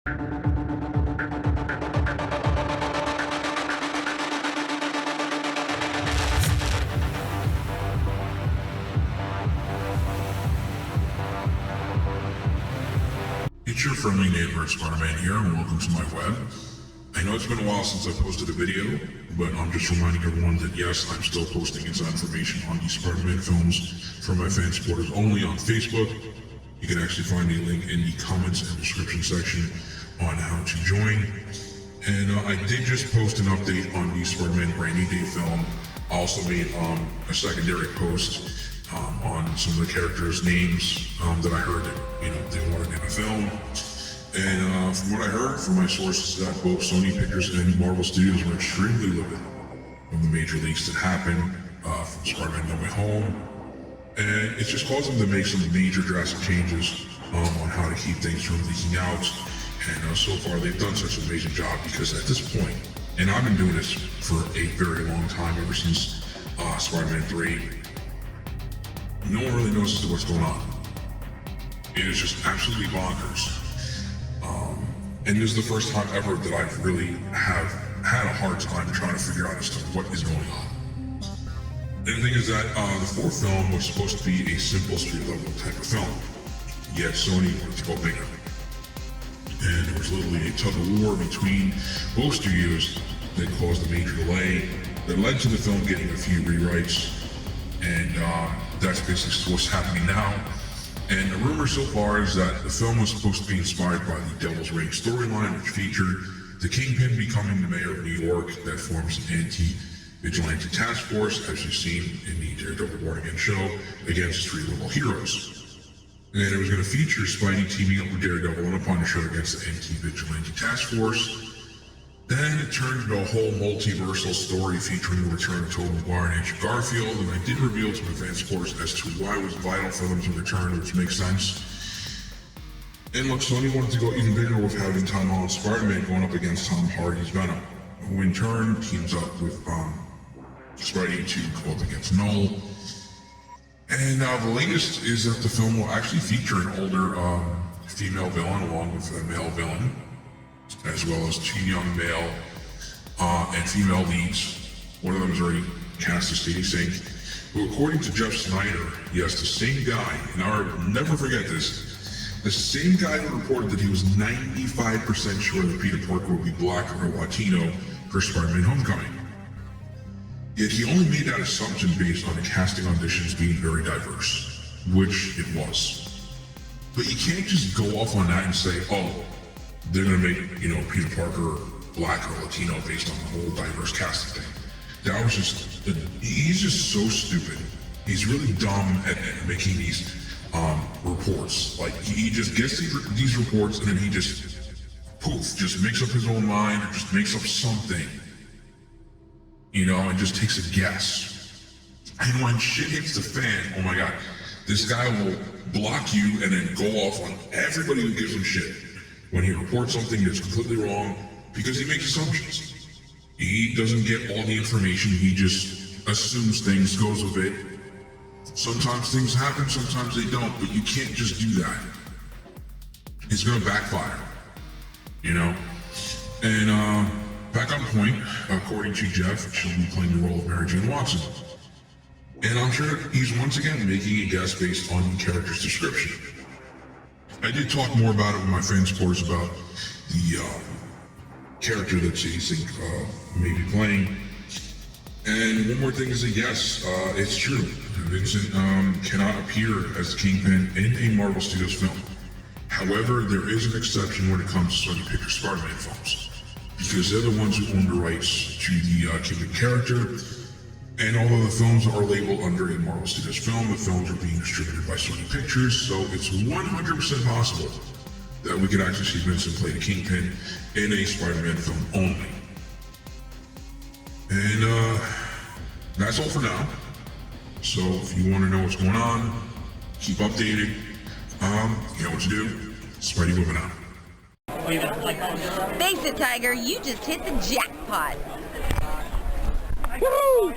It's your friendly neighborhood Spider-Man here, and welcome to my web. I know it's been a while since I posted a video, but I'm just reminding everyone that yes, I'm still posting inside information on these Spider-Man films for my fan supporters only on Facebook. You can actually find a link in the comments and description section on how to join. And I did just post an update on the Spider-Man Brand New Day film. I also made a secondary post on some of the characters' names that I heard that they wanted in a film. And from what I heard from my sources, that both Sony Pictures and Marvel Studios were extremely livid from the major leaks that happened from Spider-Man No Way Home. And it's just caused them to make some major drastic changes on how to keep things from leaking out. And so far they've done such an amazing job because at this point, and I've been doing this for a very long time, ever since Spider-Man 3, no one really knows as to what's going on. It is just absolutely bonkers. And this is the first time ever that I've really have had a hard time trying to figure out as to what is going on. And the thing is that the fourth film was supposed to be a simple street level type of film, yet Sony wanted to go bigger. And there was literally a tug of war between both studios that caused a major delay that led to the film getting a few rewrites. And that's basically what's happening now. And the rumor so far is that the film was supposed to be inspired by the Devil's Reign storyline, which featured the Kingpin becoming the mayor of New York that forms an anti-vigilante task force, as you've seen in the Daredevil Born Again show, against three little heroes. And it was going to feature Spidey teaming up with Daredevil and a Punisher against the anti-vigilante task force. Then it turned into a whole multiversal story featuring the return of Tobey Maguire and Andrew Garfield, and I did reveal to my fan supporters as to why it was vital for them to return, which makes sense. And look, Sony wanted to go even bigger with having Tom Holland's Spider-Man going up against Tom Hardy's Venom, who in turn teams up with Spidey to go up against Null. And the latest is that the film will actually feature an older female villain along with a male villain, as well as two young male and female leads. One of them is already cast as Sadie Sink, who, according to Jeff Snyder, yes, the same guy, and I'll never forget this, the same guy who reported that he was 95% sure that Peter Parker would be black or Latino for Spider-Man Homecoming. Yet he only made that assumption based on the casting auditions being very diverse, which it was. But you can't just go off on that and say, oh, they're gonna make, Peter Parker black or Latino based on the whole diverse casting thing. That was he's just so stupid. He's really dumb at making these reports. Like, he just gets these reports and then he just, poof, just makes up his own mind or just makes up something, and just takes a guess. And when shit hits the fan, oh my God, this guy will block you and then go off on everybody who gives him shit when he reports something that's completely wrong, because he makes assumptions. He doesn't get all the information, he just assumes things, goes with it. Sometimes things happen, sometimes they don't, but you can't just do that. It's gonna backfire, And back on point, according to Jeff, she'll be playing the role of Mary Jane Watson. And I'm sure he's once again making a guess based on the character's description. I did talk more about it with my fan supporters about the character that Sadie Sink may be playing. And one more thing is that yes, it's true. Vincent cannot appear as the Kingpin in a Marvel Studios film. However, there is an exception when it comes to Sony Pictures Spider-Man films, because they're the ones who own the rights to the Kingpin character. And although the films are labeled under a Marvel Studios film, the films are being distributed by Sony Pictures, so it's 100% possible that we could actually see Vincent play the Kingpin in a Spider-Man film only. And that's all for now. So if you want to know what's going on, keep updated. You know what to do. Spidey moving out. Thanks, Tiger. You just hit the jackpot. Woo!